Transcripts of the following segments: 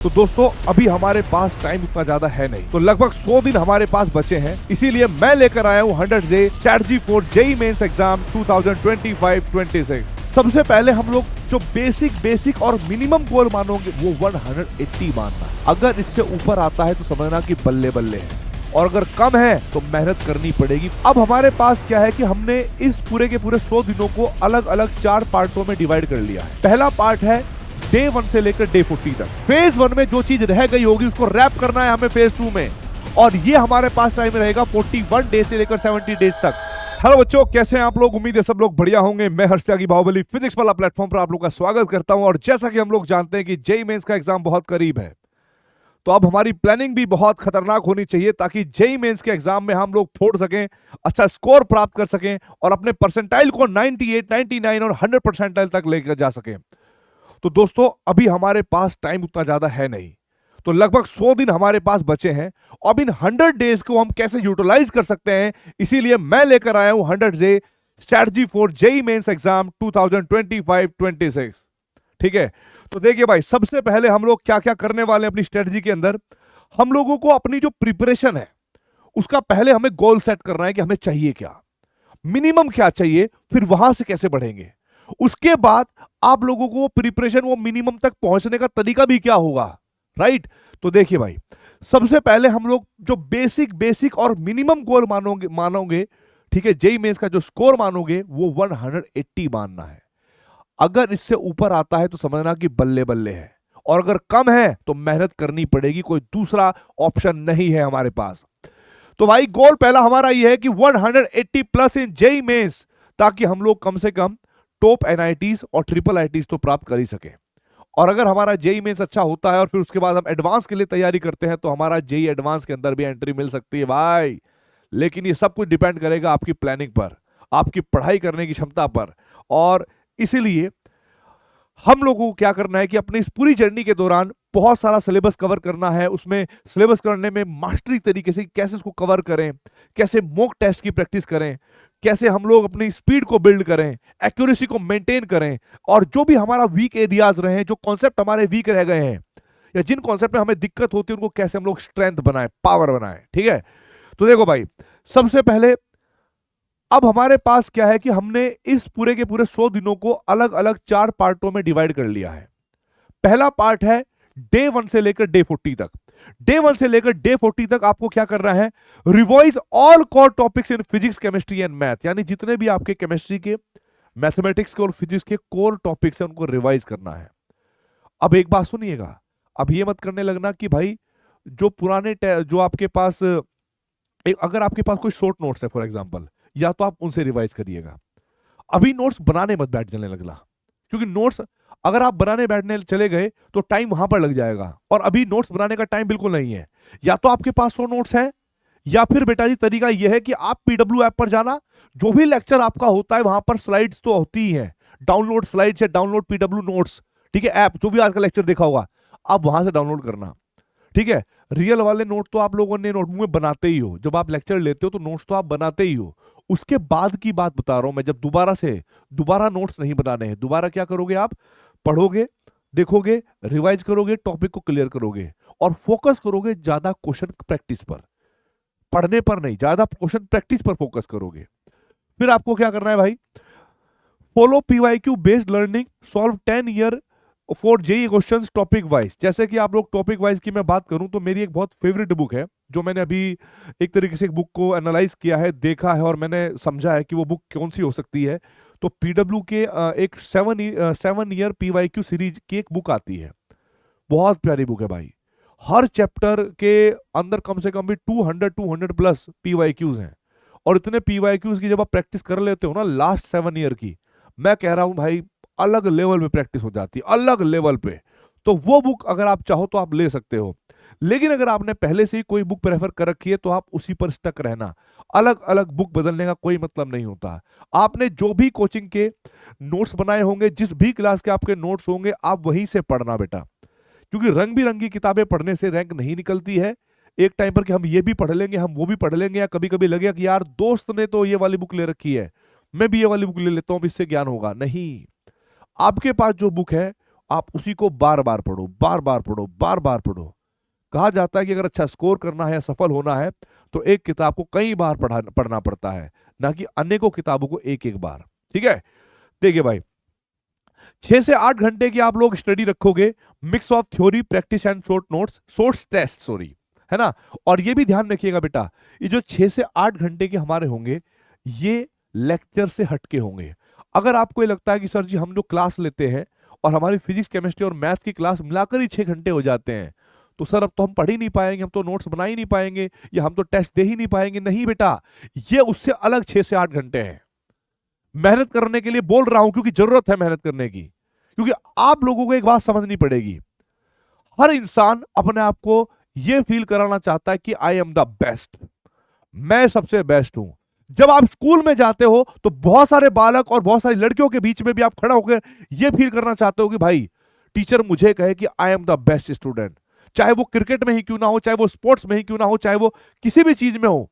तो दोस्तों अभी हमारे पास टाइम उतना ज्यादा है नहीं, तो लगभग 100 दिन हमारे पास बचे हैं। इसीलिए मैं लेकर आया हूँ 100 day strategy for JEE mains exam 2025-26। सबसे पहले हम लोग जो बेसिक और मिनिमम गोल मानोगे वो 180 मानना। अगर इससे ऊपर आता है तो समझना कि बल्ले बल्ले है, और अगर कम है तो मेहनत करनी पड़ेगी। अब हमारे पास क्या है कि हमने इस पूरे के पूरे 100 दिनों को अलग अलग 4 पार्टों में डिवाइड कर लिया है। पहला पार्ट है डे 1 से लेकर डे 40 तक। फेज 1 में जो चीज रह गई होगी उसको रैप करना है हमें फेज 2 में, और ये हमारे पास टाइम रहेगा 41 डे से लेकर 70 डेज तक। हेलो बच्चों, कैसे हैं आप लोग? उम्मीद है सब लोग बढ़िया होंगे। मैं हर्ष त्यागी बाहुबली फिजिक्स वाला प्लेटफॉर्म पर आप लोग का स्वागत करता हूं। और जैसा कि हम लोग जानते हैं कि जेईई मेंस का एग्जाम बहुत करीब है, तो अब हमारी प्लानिंग भी बहुत खतरनाक होनी चाहिए ताकि जेईई मेंस के एग्जाम में हम लोग फोड़ सकें, अच्छा स्कोर प्राप्त कर सकें और अपने परसेंटाइल को 98, 99 और 100 परसेंटाइल तक लेकर जा सकें। तो दोस्तों अभी हमारे पास टाइम उतना ज्यादा है नहीं, तो लगभग 100 दिन हमारे पास बचे हैं। अब इन 100 डेज को हम कैसे यूटिलाइज कर सकते हैं, इसीलिए मैं लेकर आया हूं 100 day strategy for JEE mains exam 2025-26। ठीक है, तो देखिए भाई, सबसे पहले हम लोग क्या क्या करने वाले हैं अपनी स्ट्रेटजी के अंदर। हम लोगों को अपनी जो प्रिपरेशन है उसका पहले हमें गोल सेट करना है कि हमें चाहिए क्या, मिनिमम क्या चाहिए, फिर वहां से कैसे बढ़ेंगे। उसके बाद आप लोगों को प्रिपरेशन वो मिनिमम तक पहुंचने का तरीका भी क्या होगा, राइट। तो देखिए भाई, सबसे पहले हम लोग जो बेसिक और मिनिमम गोल मानोगे, ठीक है, जेईई मेंस का जो स्कोर मानोगे वो 180 मानना है। अगर इससे ऊपर आता है तो समझना कि बल्ले बल्ले है, और अगर कम है तो मेहनत करनी पड़ेगी, कोई दूसरा ऑप्शन नहीं है हमारे पास। तो भाई गोल पहला हमारा ये है कि 180 प्लस इन जेईई मेंस, ताकि हम लोग कम से कम टॉप एनआईटीज और ट्रिपल आईटीज तो प्राप्त कर ही सके। और अगर हमारा जेईई मेंस अच्छा होता है और फिर उसके बाद हम एडवांस के लिए तैयारी करते हैं तो हमारा जेईई एडवांस के अंदर भी एंट्री मिल सकती है भाई। लेकिन ये सब कुछ डिपेंड करेगा आपकी प्लानिंग पर, आपकी पढ़ाई करने की क्षमता पर। और इसीलिए हम लोगों को क्या करना है कि अपनी इस पूरी जर्नी के दौरान बहुत सारा सिलेबस कवर करना है। उसमें सिलेबस करने में मास्टरी तरीके से कैसे इसको कवर करें, कैसे मॉक टेस्ट की प्रैक्टिस करें, कैसे हम लोग अपनी स्पीड को बिल्ड करें, एक्यूरेसी को मेंटेन करें, और जो भी हमारा वीक एरियाज रहे हैं, जो कॉन्सेप्ट हमारे वीक रह गए हैं या जिन कॉन्सेप्ट में हमें दिक्कत होती है, उनको कैसे हम लोग स्ट्रेंथ बनाएं, पावर बनाएं। ठीक है, तो देखो भाई, सबसे पहले अब हमारे पास क्या है कि हमने इस पूरे के पूरे 100 दिनों को अलग अलग 4 पार्टों में डिवाइड कर लिया है। पहला पार्ट है डे 1 से लेकर डे 40 तक। डे 1 से लेकर डे 40 तक आपको क्या करना है, revise all core topics in physics, chemistry and math. यानी जितने भी आपके केमिस्ट्री के, मैथमेटिक्स के और फिजिक्स के कोर टॉपिक्स हैं उनको रिवाइज करना है। अब एक बात सुनिएगा, अब ये मत करने लगना कि भाई जो पुराने जो आपके पास अगर आपके पास कोई शॉर्ट नोट्स है फॉर एग्जांपल, या तो आप उनसे रिवाइज करिएगा। अभी नोट्स बनाने मत बैठ जाने लगना, क्योंकि नोट्स अगर आप बनाने बैठने चले गए तो टाइम वहां पर लग जाएगा, और अभी नोट्स बनाने का टाइम बिल्कुल नहीं है। या तो आपके पास 100 नोट्स हैं, या फिर बेटा जी तरीका यह है कि आप पीडब्ल्यू ऐप पर जाना, जो भी लेक्चर आपका होता है वहां पर स्लाइड्स तो होती ही हैं, डाउनलोड स्लाइड्स या डाउनलोड पीडब्ल्यू नोट्स, ठीक है, ऐप जो भी आज का लेक्चर देखा होगा आप वहां से डाउनलोड करना। ठीक है, रियल वाले नोट तो आप लोगों ने नोटबुक में बनाते ही हो, जब आप लेक्चर लेते हो तो नोट्स तो आप बनाते ही हो। उसके बाद की बात बता रहा हूं मैं, जब दोबारा नोट्स नहीं बनाने हैं, दोबारा क्या करोगे, आप पढ़ोगे, देखोगे, रिवाइज करोगे, टॉपिक को क्लियर करोगे और फोकस करोगे ज्यादा क्वेश्चन प्रैक्टिस पर, पढ़ने पर नहीं, ज्यादा क्वेश्चन प्रैक्टिस पर फोकस करोगे। फिर आपको क्या करना है भाई, follow PYQ based learning, solve 10 year for JEE questions topic wise. जैसे कि आप लोग टॉपिक वाइज की मैं बात करूं तो मेरी एक बहुत फेवरेट बुक है, जो मैंने अभी एक तरीके से एक बुक को एनालाइज किया है, देखा है और मैंने समझा है कि वो बुक कौन सी हो सकती है। तो पीडब्ल्यू के एक 7 ईयर पीवाईक्यू सीरीज की एक बुक आती है, बहुत प्यारी बुक है भाई। हर चैप्टर के अंदर कम से कम भी 200 प्लस पीवाईक्यूज हैं, और इतने पीवाईक्यूज की जब आप प्रैक्टिस कर लेते हो ना लास्ट 7 ईयर की, मैं कह रहा हूं भाई अलग लेवल पे प्रैक्टिस हो जाती है, अलग लेवल पे। तो वो बुक अगर आप चाहो तो आप ले सकते हो, लेकिन अगर आपने पहले से ही कोई बुक प्रेफर कर रखी है तो आप उसी पर स्टक रहना। अलग अलग बुक बदलने का कोई मतलब नहीं होता। आपने जो भी कोचिंग के नोट्स बनाए होंगे, जिस भी क्लास के आपके नोट्स होंगे, आप वहीं से पढ़ना बेटा, क्योंकि रंग बिरंगी किताबें पढ़ने से रैंक नहीं निकलती है। एक टाइम पर कि हम ये भी पढ़ लेंगे, हम वो भी पढ़ लेंगे, या कभी कभी लगेगा कि यार दोस्त ने तो ये वाली बुक ले रखी है, मैं भी ये वाली बुक ले लेता हूं, इससे ज्ञान होगा। नहीं, आपके पास जो बुक है आप उसी को बार बार पढ़ो, बार बार पढ़ो, बार बार पढ़ो। कहा जाता है कि अगर अच्छा स्कोर करना है या सफल होना है तो एक किताब को कई बार पढ़ना पड़ता है, ना कि अनेकों किताबों को एक एक बार। ठीक है, देखिए भाई, 6 से 8 घंटे की आप लोग स्टडी रखोगे, mix of theory, practice and short notes, short test, sorry, है ना। और ये भी ध्यान रखिएगा बेटा, ये जो 6 से 8 घंटे के हमारे होंगे ये लेक्चर से हटके होंगे। अगर आपको ये लगता है कि सर जी हम जो क्लास लेते हैं और हमारी फिजिक्स, केमिस्ट्री और मैथ की क्लास मिलाकर ही 6 घंटे हो जाते हैं, तो सर अब तो हम पढ़ ही नहीं पाएंगे, हम तो नोट्स बना ही नहीं पाएंगे, या हम तो टेस्ट दे ही नहीं पाएंगे। नहीं बेटा, ये उससे अलग 6 से 8 घंटे हैं। मेहनत करने के लिए बोल रहा हूं क्योंकि जरूरत है मेहनत करने की, क्योंकि आप लोगों को एक बात समझनी पड़ेगी, हर इंसान अपने आप को यह फील कराना चाहता है कि आई एम द बेस्ट, मैं सबसे बेस्ट हूं। जब आप स्कूल में जाते हो तो बहुत सारे बालक और बहुत सारी लड़कियों के बीच में भी आप खड़ा होकर यह फील करना चाहते हो कि भाई टीचर मुझे कहे कि I am the best student, चाहे वो क्रिकेट में ही क्यों ना हो, चाहे वो स्पोर्ट्स में ही क्यों ना हो, चाहे वो किसी भी चीज में हो।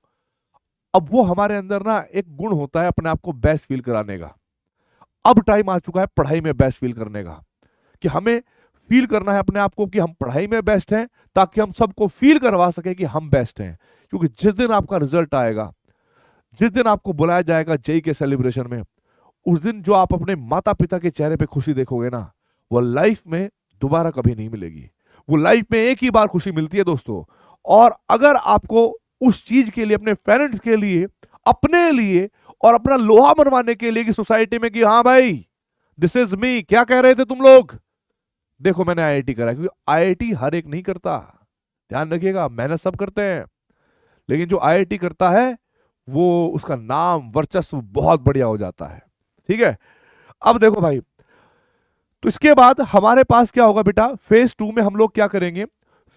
अब वो हमारे अंदर ना एक गुण होता है अपने आप को बेस्ट फील कराने का। अब टाइम आ चुका है पढ़ाई में बेस्ट फील करने का, कि हमें फील करना है अपने आप को कि हम पढ़ाई में बेस्ट हैं, ताकि हम सबको फील करवा सके कि हम बेस्ट हैं। क्योंकि जिस दिन आपका रिजल्ट आएगा, जिस दिन आपको बुलाया जाएगा जेई के सेलिब्रेशन में, उस दिन जो आप अपने माता पिता के चेहरे पे खुशी देखोगे ना, वो लाइफ में दोबारा कभी नहीं मिलेगी। वो लाइफ में एक ही बार खुशी मिलती है दोस्तों। और अगर आपको उस चीज के लिए, अपने पेरेंट्स के लिए, अपने लिए और अपना लोहा मनवाने के लिए कि सोसाइटी में कि हाँ भाई दिस इज मी, क्या कह रहे थे तुम लोग, देखो मैंने आईआईटी करा, क्योंकि आईआईटी हर एक नहीं करता, ध्यान रखिएगा, मेहनत सब करते हैं, लेकिन जो आईआईटी करता है वो उसका नाम, वर्चस्व बहुत बढ़िया हो जाता है। ठीक है, अब देखो भाई, तो इसके बाद हमारे पास क्या होगा बेटा, फेज 2 में हम लोग क्या करेंगे,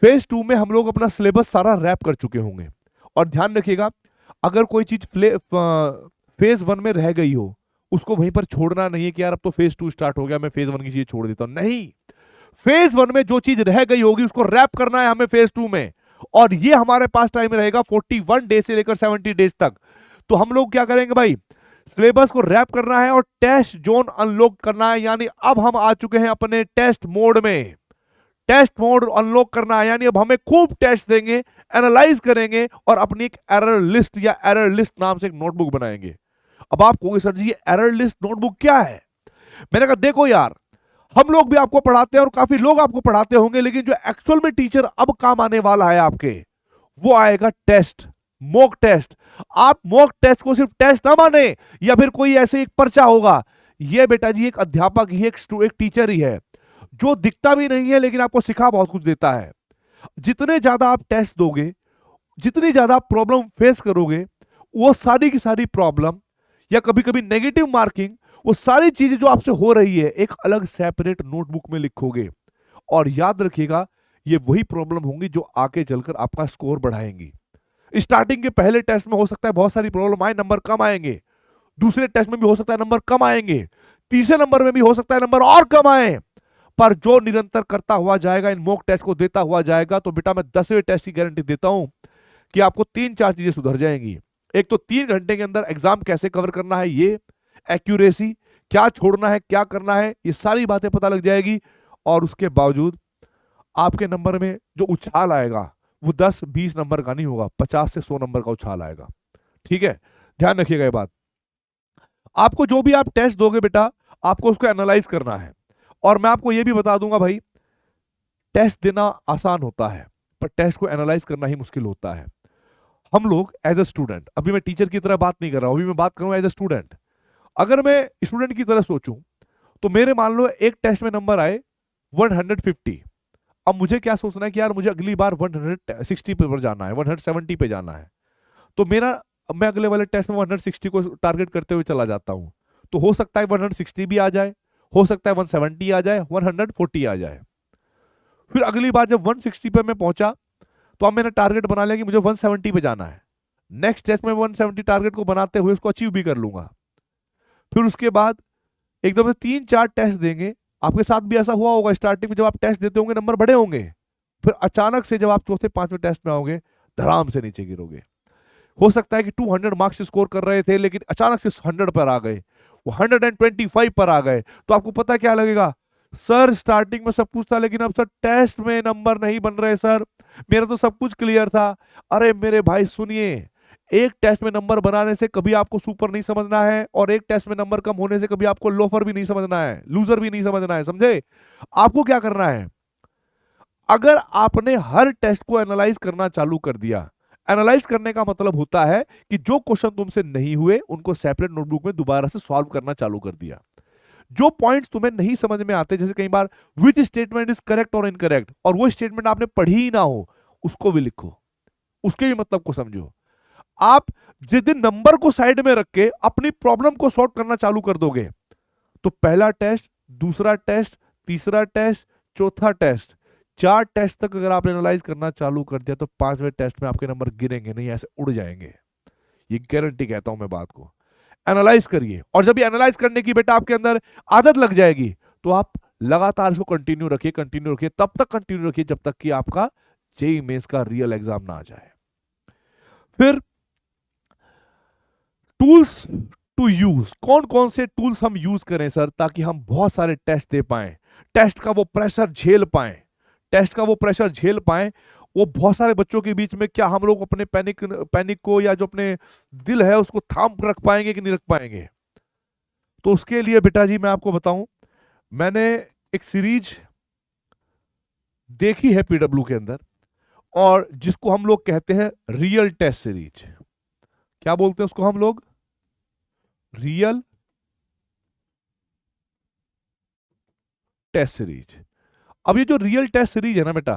फेज 2 में हम लोग अपना सिलेबस सारा रैप कर चुके होंगे। और ध्यान रखिएगा, अगर कोई चीज फेज 1 में रह गई हो, उसको वहीं पर छोड़ना नहीं है कि यार अब तो फेज 2 स्टार्ट हो गया, मैं फेज 1 की चीज छोड़ देता हूं, नहीं। फेज 1 में जो चीज रह गई होगी उसको रैप करना है हमें फेज 2 में, और ये हमारे पास टाइम रहेगा 41 डेज से लेकर 70 डेज तक। तो हम लोग क्या करेंगे भाई, सिलेबस को रैप करना है और टेस्ट जोन अनलॉक करना है। यानी अब हम आ चुके हैं अपने टेस्ट मोड में, टेस्ट मोड अनलॉक करना है, यानी अब हमें खूब टेस्ट देंगे, एनालाइज करेंगे और अपनी एक एरर लिस्ट या एरर लिस्ट नाम से एक नोटबुक बनाएंगे। अब आप कहोगे सर जी ये एरर लिस्ट नोटबुक क्या है? मैंने कहा देखो यार, हम लोग भी आपको पढ़ाते हैं और काफी लोग आपको पढ़ाते होंगे, लेकिन जो एक्चुअल में टीचर अब काम आने वाला है आपके, वो आएगा टेस्ट, मॉक टेस्ट। आप मॉक टेस्ट को सिर्फ टेस्ट ना माने या फिर कोई ऐसे एक पर्चा होगा, ये बेटा जी एक अध्यापक ही, एक टीचर ही है जो दिखता भी नहीं है लेकिन आपको सिखा बहुत कुछ देता है। जितने ज्यादा आप टेस्ट दोगे, जितनी ज्यादा आप प्रॉब्लम फेस करोगे, वो सारी की सारी प्रॉब्लम या कभी कभी नेगेटिव मार्किंग, वो सारी चीजें जो आपसे हो रही है एक अलग सेपरेट नोटबुक में लिखोगे। और याद रखिएगा ये वही प्रॉब्लम होंगी जो आगे चलकर आपका स्कोर बढ़ाएंगी। स्टार्टिंग के पहले टेस्ट में हो सकता है बहुत सारी प्रॉब्लम आए, नंबर कम आएंगे, दूसरे टेस्ट में भी हो सकता है नंबर कम आएंगे, तीसरे नंबर में भी हो सकता है नंबर और कम आए, पर जो निरंतर करता हुआ जाएगा, इन मॉक टेस्ट को देता हुआ जाएगा, तो बेटा मैं 10वें टेस्ट की गारंटी देता हूं कि आपको 3-4 चीजें सुधर जाएंगी। एक तो 3 घंटे के अंदर एग्जाम कैसे कवर करना है, ये एक्यूरेसी, क्या छोड़ना है क्या करना है, ये सारी बातें पता लग जाएगी। और उसके बावजूद आपके नंबर में जो उछाल आएगा वो 10-20 नंबर का नहीं होगा, 50 से 100 नंबर का उछाल आएगा। ठीक है, ध्यान रखिएगा ये बात। आपको जो भी आप टेस्ट दोगे बेटा, आपको उसको एनालाइज करना है। और मैं आपको ये भी बता दूंगा भाई, टेस्ट देना आसान होता है पर टेस्ट को एनालाइज करना ही मुश्किल होता है। हम लोग एज ए स्टूडेंट, अभी मैं टीचर की तरह बात नहीं कर रहा हूं, अभी मैं बात करूं एज ए स्टूडेंट। अगर मैं स्टूडेंट की तरह सोचूं तो मेरे मान लो एक टेस्ट में नंबर आए 150, अब मुझे क्या सोचना है कि यार मुझे अगली बार 160 पे जाना है, 170 पे जाना है, तो मैं अगले वाले टेस्ट में 160 को टारगेट करते हुए चला जाता हूं। तो हो सकता है 160 भी आ जाए, हो सकता है 170 आ जाए, 140 आ जाए। फिर अगली बार जब 160 पे मैं पहुंचा तो अब मैंने टारगेट बना लिया कि मुझे 170 पे जाना है। नेक्स्ट टेस्ट में 170 टारगेट को बनाते हुए उसको अचीव भी कर लूंगा। फिर उसके बाद एकदम से 3-4 टेस्ट देंगे। आपके साथ भी ऐसा हुआ होगा, स्टार्टिंग में जब आप टेस्ट देते होंगे नंबर बड़े होंगे, फिर अचानक से जब आप चौथे 5वें टेस्ट में आओगे धड़ाम से नीचे गिरोगे। हो सकता है कि 200 मार्क्स स्कोर कर रहे थे लेकिन अचानक से 100 पर आ गए, वो 125 पर आ गए, तो आपको पता क्या लगेगा, सर स्टार्टिंग में सब कुछ था, लेकिन अब सर टेस्ट में नंबर नहीं बन रहे सर, मेरा तो सब कुछ क्लियर था। अरे मेरे भाई सुनिए, एक टेस्ट में नंबर बनाने से कभी आपको सुपर नहीं समझना है, और एक टेस्ट में नंबर कम होने से कभी आपको लोफर भी नहीं समझना है, लूजर भी नहीं समझना है, समझे? आपको क्या करना है, अगर आपने हर टेस्ट को एनालाइज करना चालू कर दिया, एनालाइज करने का मतलब होता है कि जो क्वेश्चन तुमसे नहीं हुए उनको सेपरेट नोटबुक में दोबारा से सॉल्व करना चालू कर दिया। जो पॉइंट्स तुम्हें नहीं समझ में आते, जैसे कई बार विच स्टेटमेंट इज करेक्ट और इनकरेक्ट, और वो स्टेटमेंट आपने पढ़ी ही ना हो, उसको भी लिखो, उसके भी मतलब को समझो। आप जिस दिन नंबर को साइड में रख के अपनी प्रॉब्लम को सॉल्व करना चालू कर दोगे, तो पहला टेस्ट, दूसरा टेस्ट, तीसरा टेस्ट, चौथा टेस्ट, 4 टेस्ट तक अगर आपने एनालाइज करना चालू कर दिया, तो 5वें टेस्ट में आपके नंबर गिरेंगे नहीं, ऐसे उड़ जाएंगे। ये गारंटी कहता हूं मैं बात को। एनालाइज करिए, और जब ये एनालाइज करने की बेटा आपके अंदर आदत लग जाएगी, तो आप लगातार इसको कंटिन्यू रखिए, तब तक कंटिन्यू रखिए जब तक कि आपका जेईई मेंस का रियल एग्जाम ना आ जाए। फिर टूल्स टू यूज, कौन कौन से टूल्स हम यूज करें सर, ताकि हम बहुत सारे टेस्ट दे पाएं, टेस्ट का वो प्रेशर झेल पाएं, टेस्ट का वो प्रेशर झेल पाएं। वो बहुत सारे बच्चों के बीच में क्या हम लोग अपने पैनिक को, या जो अपने दिल है उसको थाम रख पाएंगे कि नहीं रख पाएंगे? तो उसके लिए बेटा जी मैं आपको बताऊं, मैंने एक सीरीज देखी है पीडब्ल्यू के अंदर, और जिसको हम लोग कहते हैं रियल टेस्ट सीरीज। क्या बोलते हैं उसको हम लोग? Real test series. अब ये जो रियल टेस्ट सीरीज है ना बेटा,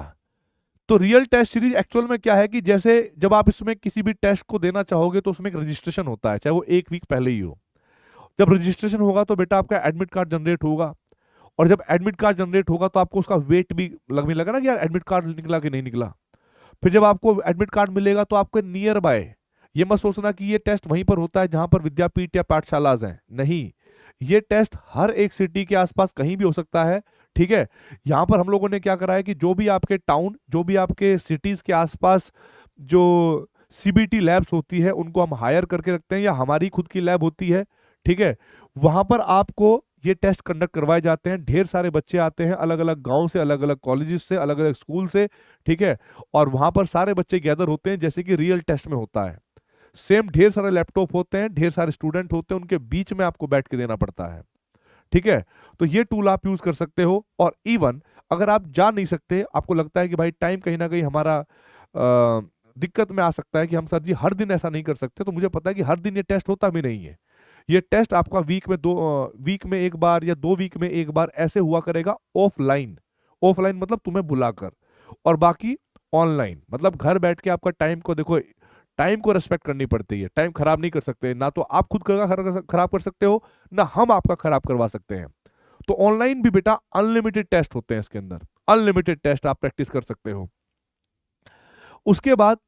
तो रियल टेस्ट सीरीज एक्चुअल में क्या है कि जैसे जब आप इसमें किसी भी टेस्ट को देना चाहोगे, तो उसमें एक रजिस्ट्रेशन होता है, चाहे वो 1 वीक पहले ही हो। जब रजिस्ट्रेशन होगा तो बेटा आपका एडमिट कार्ड जनरेट होगा, और जब एडमिट कार्ड जनरेट होगा तो आपको उसका वेट भी लगने लगा ना कि यार एडमिट कार्ड निकला कि नहीं निकला। फिर जब आपको एडमिट कार्ड मिलेगा तो आपके नियर बाय, ये मत सोचना कि ये टेस्ट वहीं पर होता है जहां पर विद्यापीठ या पाठशालाज हैं, नहीं, ये टेस्ट हर एक सिटी के आसपास कहीं भी हो सकता है। ठीक है, यहां पर हम लोगों ने क्या करा है कि जो भी आपके टाउन, जो भी आपके सिटीज के आसपास जो सीबीटी लैब्स होती है, उनको हम हायर करके रखते हैं, या हमारी खुद की लैब होती है। ठीक है, वहां पर आपको ये टेस्ट कंडक्ट करवाए जाते हैं। ढेर सारे बच्चे आते हैं अलग अलग गांव से, अलग अलग कॉलेजेस से, अलग अलग स्कूल से। ठीक है, और वहां पर सारे बच्चे गैदर होते हैं जैसे कि रियल टेस्ट में होता है। सेम ढेर सारे लैपटॉप होते हैं, ढेर सारे स्टूडेंट होते हैं, उनके बीच में आपको बैठ के देना पड़ता है। ठीक है, तो ये टूल आप यूज कर सकते हो। और इवन अगर आप जा नहीं सकते, आपको लगता है कि भाई टाइम कहीं ना कहीं हमारा दिक्कत में आ सकता है कि हम सर जी हर दिन ऐसा नहीं कर सकते, तो मुझे पता है कि हर दिन ये टेस्ट होता भी नहीं है। ये टेस्ट आपका वीक में एक बार या 2 वीक में एक बार ऐसे हुआ करेगा, ऑफलाइन। ऑफलाइन मतलब तुम्हें बुलाकर, और बाकी ऑनलाइन मतलब घर बैठ के आपका टाइम को देखो, टाइम को रेस्पेक्ट करनी पड़ती है, टाइम खराब नहीं कर सकते, ना तो आप खुद का खराब कर सकते हो, ना हम आपका खराब करवा सकते हैं। तो ऑनलाइन भी बेटा अनलिमिटेड टेस्ट होते हैं इसके अंदर, अनलिमिटेड टेस्ट आप प्रैक्टिस कर सकते हो। उसके बाद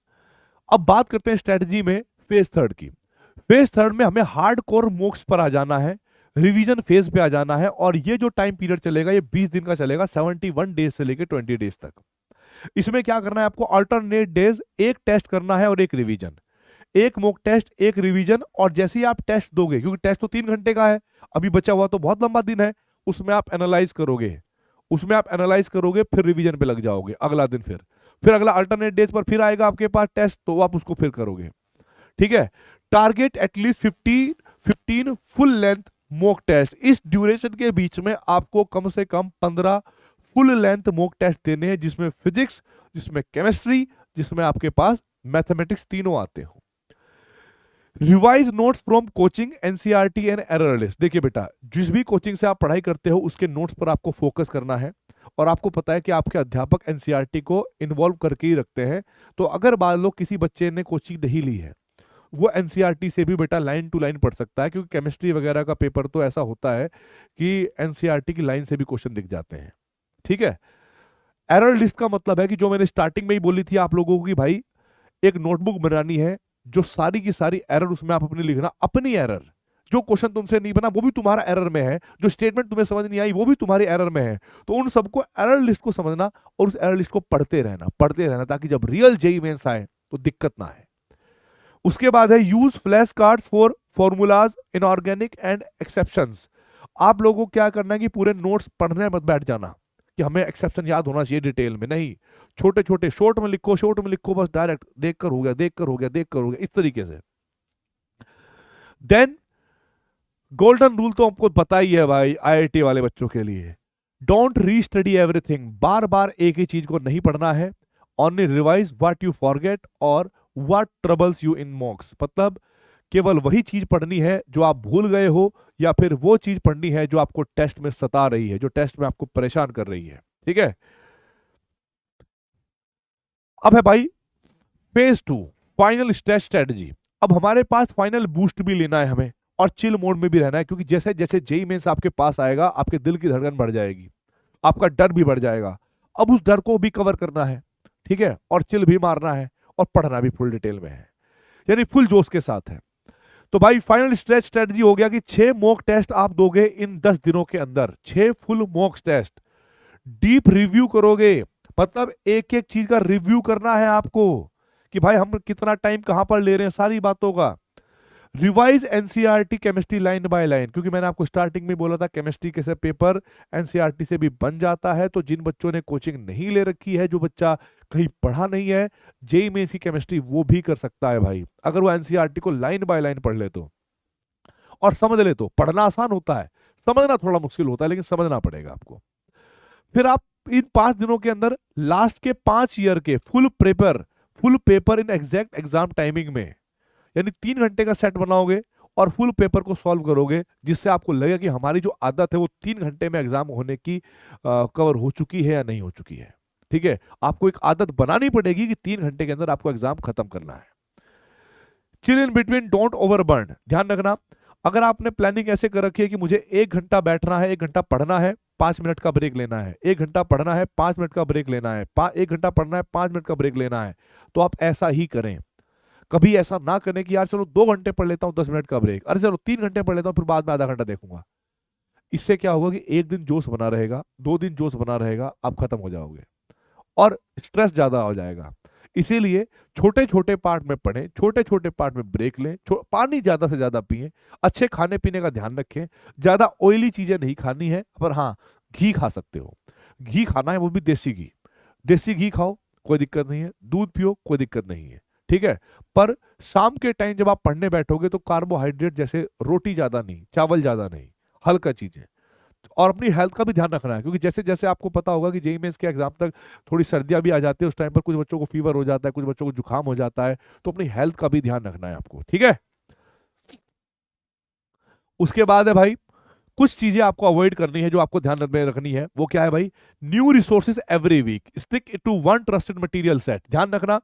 अब बात करते हैं स्ट्रेटजी में फेज थर्ड की। फेज थर्ड में हमें हार्ड कोर मोक्स पर आ जाना है, रिवीजन फेज पे आ जाना है, और ये जो टाइम पीरियड चलेगा ये 20 दिन का चलेगा, 71 डेज से लेकर 20 डेज तक। इसमें क्या करना है आपको, अल्टरनेट डेज एक टेस्ट करना है और एक रिवीजन, एक मॉक टेस्ट एक रिवीजन। और जैसे ही आप टेस्ट दोगे, क्योंकि टेस्ट तो 3 घंटे का है, अभी बचा हुआ तो बहुत लंबा दिन है, उसमें आप एनालाइज करोगे, फिर रिवीजन पे लग जाओगे अगला दिन। फिर अगला अल्टरनेट डेज पर फिर आएगा आपके पास टेस्ट, तो आप उसको फिर करोगे। ठीक है, target at least 15 full length mock test. इस ड्यूरेशन के बीच में आपको कम से कम 15 फुल लेंथ मॉक टेस्ट देने हैं, जिसमें फिजिक्स, जिसमें केमिस्ट्री, जिसमें आपके पास मैथमेटिक्स तीनों आते हो। Revise notes from coaching, NCERT and error list. देखिए बेटा, जिस भी कोचिंग से आप पढ़ाई करते हो उसके नोट्स पर आपको फोकस करना है, और आपको पता है कि आपके अध्यापक एनसीईआरटी को इन्वॉल्व करके ही रखते हैं। तो अगर मान लो किसी बच्चे ने कोचिंग नहीं ली है, वो एनसीईआरटी से भी बेटा लाइन टू लाइन पढ़ सकता है, क्योंकि केमिस्ट्री वगैरह का पेपर तो ऐसा होता है कि एनसीईआरटी की लाइन से भी क्वेश्चन दिख जाते हैं। ठीक है, एरर लिस्ट का मतलब है कि जो मैंने स्टार्टिंग में ही बोली थी आप लोगों को कि भाई एक नोटबुक बनानी है, जो सारी की सारी एरर उसमें आप अपनी लिखना, अपनी एरर, जो क्वेश्चन तुमसे नहीं बना वो भी तुम्हारा एरर में है, जो स्टेटमेंट तुम्हें समझ नहीं आई वो भी तुम्हारी एरर में है। तो उन सबको एरर लिस्ट को समझना, और उस एरर लिस्ट को पढ़ते रहना, ताकि जब रियल जेईई मेंस आए तो दिक्कत ना आए। उसके बाद है use flash cards for formulas, inorganic and exceptions. आप लोगों को क्या करना है कि पूरे नोट्स पढ़ने मत बैठ जाना कि हमें एक्सेप्शन याद होना चाहिए डिटेल में, नहीं, छोटे छोटे शॉर्ट में लिखो, शॉर्ट में लिखो, बस डायरेक्ट देख कर हो गया, देख कर हो गया, देख कर हो गया, इस तरीके से। देन गोल्डन रूल तो आपको पता ही है भाई आईआईटी वाले बच्चों के लिए, डोंट री स्टडी एवरीथिंग, बार बार एक ही चीज को नहीं पढ़ना है, only revise what you forget और what troubles you in mocks, मतलब केवल वही चीज पढ़नी है जो आप भूल गए हो, या फिर वो चीज पढ़नी है जो आपको टेस्ट में सता रही है, जो टेस्ट में आपको परेशान कर रही है, ठीक है। अब है भाई फेज 2, फाइनल स्ट्रेस स्ट्रेटजी। अब हमारे पास फाइनल बूस्ट भी लेना है हमें, और चिल मोड में भी रहना है, क्योंकि जैसे जैसे जेई मेंस आपके पास आएगा आपके दिल की धड़कन बढ़ जाएगी, आपका डर भी बढ़ जाएगा। अब उस डर को भी कवर करना है, ठीक है, और चिल भी मारना है, और पढ़ना भी फुल डिटेल में है, यानी फुल जोश के साथ है। तो भाई फाइनल स्ट्रेच स्ट्रेटजी हो गया कि 6 मॉक टेस्ट आप दोगे इन 10 दिनों के अंदर, 6 full mock test, deep review करोगे, मतलब एक एक चीज का रिव्यू करना है आपको कि भाई हम कितना टाइम कहां पर ले रहे हैं, सारी बातों का। Revise NCERT chemistry line by line, क्योंकि मैंने आपको स्टार्टिंग में बोला था केमिस्ट्री के से पेपर एनसीईआरटी से भी बन जाता है, तो जिन बच्चों ने कोचिंग नहीं ले रखी है, जो बच्चा कहीं पढ़ा नहीं है जेई में सी केमिस्ट्री, वो भी कर सकता है भाई, अगर वो एनसीईआरटी को लाइन बाय लाइन पढ़ ले तो, और समझ ले तो। पढ़ना आसान होता है, समझना थोड़ा मुश्किल होता है, लेकिन समझना पड़ेगा आपको। फिर आप इन 5 दिनों के अंदर लास्ट के 5 ईयर के full paper in exact exam timing में, यानी 3 घंटे का सेट बनाओगे और फुल पेपर को सॉल्व करोगे, जिससे आपको लगेगा कि हमारी जो आदत है वो 3 घंटे में एग्जाम होने की कवर हो चुकी है या नहीं हो चुकी है, ठीक है। आपको एक आदत बनानी पड़ेगी कि 3 घंटे के अंदर आपको एग्जाम खत्म करना है। चिल इन बिटवीन, डोंट ओवरबर्न, ध्यान रखना, अगर आपने प्लानिंग ऐसे कर रखी है कि मुझे 1 घंटा बैठना है, 1 घंटा पढ़ना है, 5 मिनट का ब्रेक लेना है, 1 घंटा पढ़ना है, 5 मिनट का ब्रेक लेना है, 1 घंटा पढ़ना है, 5 मिनट का ब्रेक लेना है, तो आप ऐसा ही करें। कभी ऐसा ना करें कि यार चलो 2 घंटे पढ़ लेता हूं, 10 मिनट का ब्रेक, अरे चलो 3 घंटे पढ़ लेता हूं, फिर बाद में आधा घंटा देखूंगा। इससे क्या होगा कि एक दिन जोश बना रहेगा, 2 दिन जोश बना रहेगा, आप खत्म हो जाओगे और स्ट्रेस ज्यादा हो जाएगा। इसीलिए छोटे छोटे पार्ट में पढ़ें, छोटे छोटे पार्ट में ब्रेक लें, पानी ज्यादा से ज्यादा पिएं, अच्छे खाने पीने का ध्यान रखें, ज्यादा ऑयली चीजें नहीं खानी है, पर हाँ घी खा सकते हो, घी खाना है वो भी देसी घी, देसी घी खाओ कोई दिक्कत नहीं है, दूध पियो कोई दिक्कत नहीं है, ठीक है। पर शाम के टाइम जब आप पढ़ने बैठोगे तो कार्बोहाइड्रेट जैसे रोटी ज्यादा नहीं, चावल ज्यादा नहीं, हल्का चीजें, और अपनी हेल्थ का भी ध्यान रखना है, क्योंकि जैसे जैसे आपको पता होगा कि जेईई मेंस के एग्जाम तक थोड़ी सर्दियां भी आ जाती है, उस टाइम पर कुछ बच्चों को फीवर हो जाता है, कुछ बच्चों को जुकाम हो जाता है, तो अपनी हेल्थ का भी ध्यान रखना है आपको, ठीक है। उसके बाद है भाई कुछ चीजें आपको अवॉइड करनी है, जो आपको ध्यान में रखनी है, वो क्या है भाई, new resources every week, stick to one trusted material set. ध्यान रखना,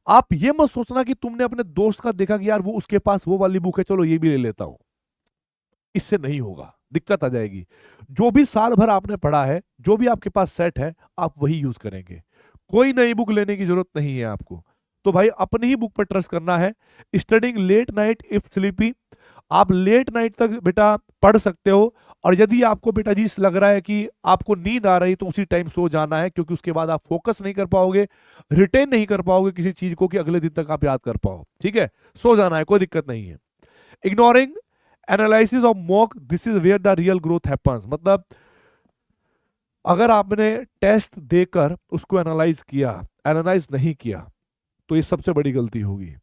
आप ये मत सोचना कि तुमने अपने दोस्त का देखा कि यार वो उसके पास वो वाली बुक है, चलो ये भी ले लेता हूं, इससे नहीं होगा, दिक्कत आ जाएगी। जो भी साल भर आपने पढ़ा है, जो भी आपके पास सेट है, आप वही यूज करेंगे, कोई नई बुक लेने की जरूरत नहीं है आपको। तो भाई अपनी ही बुक पर ट्रस्ट करना है। Studying late night if sleepy, आप लेट नाइट तक बेटा पढ़ सकते हो, और यदि आपको बेटा जी लग रहा है कि आपको नींद आ रही तो उसी टाइम सो जाना है, क्योंकि उसके बाद आप फोकस नहीं कर पाओगे, रिटेन नहीं कर पाओगे किसी चीज को कि अगले दिन तक आप याद कर पाओ, ठीक है, सो जाना है, कोई दिक्कत नहीं है। Ignoring analysis of mock, this is where the real growth happens, मतलब अगर आपने टेस्ट देकर उसको एनालाइज नहीं किया, तो ये सबसे बड़ी गलती होगी,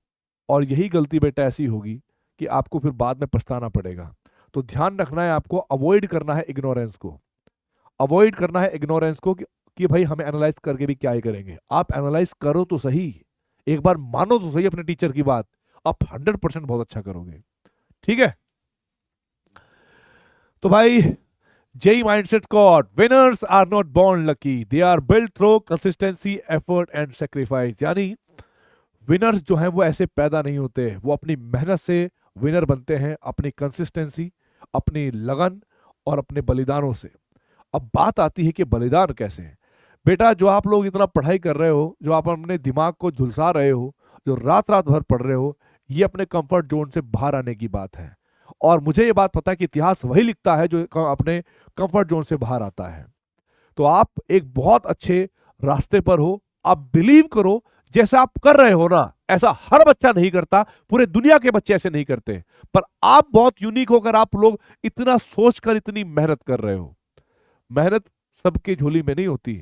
और यही गलती बेटा ऐसी होगी कि आपको फिर बाद में पछताना पड़ेगा। तो ध्यान रखना है, आपको अवॉइड करना है इग्नोरेंस को, अवॉइड करना है इग्नोरेंस को कि भाई हमें एनालाइज करके भी क्या ही करेंगे। आप एनालाइज करो तो सही, एक बार मानो तो सही अपने टीचर की बात, आप 100% बहुत अच्छा करोगे, ठीक है। तो भाई JEE mindset squad, winners are not born lucky, they are built through consistency, effort and sacrifice, यानी विनर्स जो हैं वो ऐसे पैदा नहीं होते, वो अपनी मेहनत से विनर बनते हैं, अपनी कंसिस्टेंसी, अपनी लगन और अपने बलिदानों से। अब बात आती है कि बलिदान कैसे है। बेटा जो आप लोग इतना पढ़ाई कर रहे हो, जो आप अपने दिमाग को झुलसा रहे हो, जो रात रात भर पढ़ रहे हो, ये अपने कंफर्ट जोन से बाहर आने की बात है। और मुझे ये बात पता है कि इतिहास वही लिखता है जो अपने कंफर्ट जोन से बाहर आता है। तो आप एक बहुत अच्छे रास्ते पर हो, आप बिलीव करो, जैसा आप कर रहे हो ना, ऐसा हर बच्चा नहीं करता, पूरे दुनिया के बच्चे ऐसे नहीं करते, पर आप बहुत यूनिक होकर आप लोग इतना सोचकर इतनी मेहनत कर रहे हो। मेहनत सबकी झोली में नहीं होती,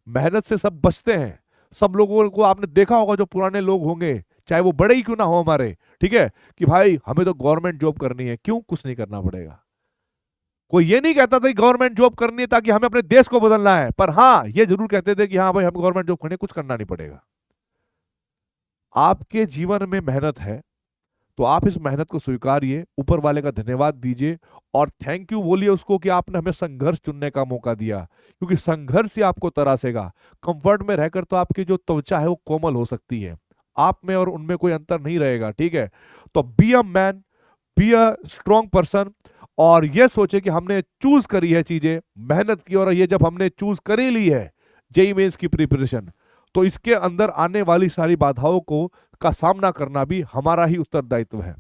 मेहनत से सब बचते हैं। सब लोगों को आपने देखा होगा, जो पुराने लोग होंगे, चाहे वो बड़े ही क्यों ना हो हमारे, ठीक है, कि भाई हमें तो गवर्नमेंट जॉब करनी है, क्यों, कुछ नहीं करना पड़ेगा। कोई ये नहीं कहता था कि गवर्नमेंट जॉब करनी है ताकि हमें अपने देश को बदलना है, पर हाँ ये जरूर कहते थे कि हाँ भाई हम गवर्नमेंट जॉब करनी है, कुछ करना नहीं पड़ेगा। आपके जीवन में मेहनत है तो आप इस मेहनत को स्वीकारिए, ऊपर वाले का धन्यवाद दीजिए और थैंक यू बोलिए उसको कि आपने हमें संघर्ष चुनने का मौका दिया, क्योंकि संघर्ष ही आपको तरासेगा। कंफर्ट में रहकर तो आपकी जो त्वचा है वो कोमल हो सकती है, आप में और उनमें कोई अंतर नहीं रहेगा, ठीक है। तो be a man, be a strong person, और ये सोचे कि हमने चूज करी है चीजें, मेहनत की, और ये जब हमने चूज करी ली है जेईई मेंस की प्रिपरेशन, तो इसके अंदर आने वाली सारी बाधाओं को का सामना करना भी हमारा ही उत्तरदायित्व है।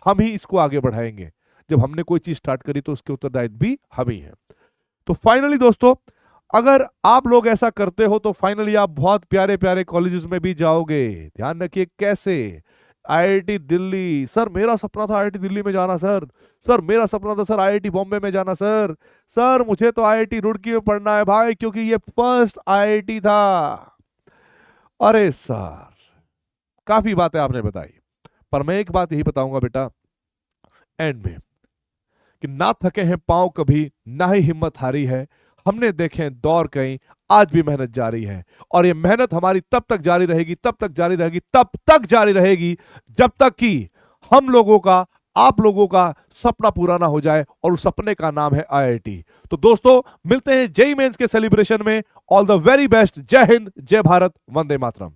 हम ही इसको आगे बढ़ाएंगे। जब हमने कोई चीज स्टार्ट करी तो उसके उत्तरदायित्व भी हम ही है। तो फाइनली दोस्तों, अगर आप लोग ऐसा करते हो तो फाइनली आप बहुत प्यारे प्यारे कॉलेजेस में भी जाओगे। ध्यान रखिए कैसे, आईआईटी दिल्ली, सर मेरा सपना था आईआईटी दिल्ली में जाना, सर मेरा सपना था सर आईआईटी बॉम्बे में जाना, सर मुझे तो आईआईटी रुड़की में पढ़ना है भाई, क्योंकि ये फर्स्ट आईआईटी था। अरे सर, काफी बातें आपने बताई, पर मैं एक बात यही बताऊंगा बेटा एंड में, कि ना थके हैं पांव कभी, ना ही हिम्मत हारी है, हमने देखे हैं दौर कहीं, आज भी मेहनत जारी है। और ये मेहनत हमारी तब तक जारी रहेगी, तब तक जारी रहेगी, तब तक जारी रहेगी जब तक कि हम लोगों का, आप लोगों का सपना पूरा ना हो जाए, और उस सपने का नाम है आईआईटी। तो दोस्तों मिलते हैं जेईई मेंस के सेलिब्रेशन में। All the very best. जय हिंद, जय भारत, वंदे मातरम।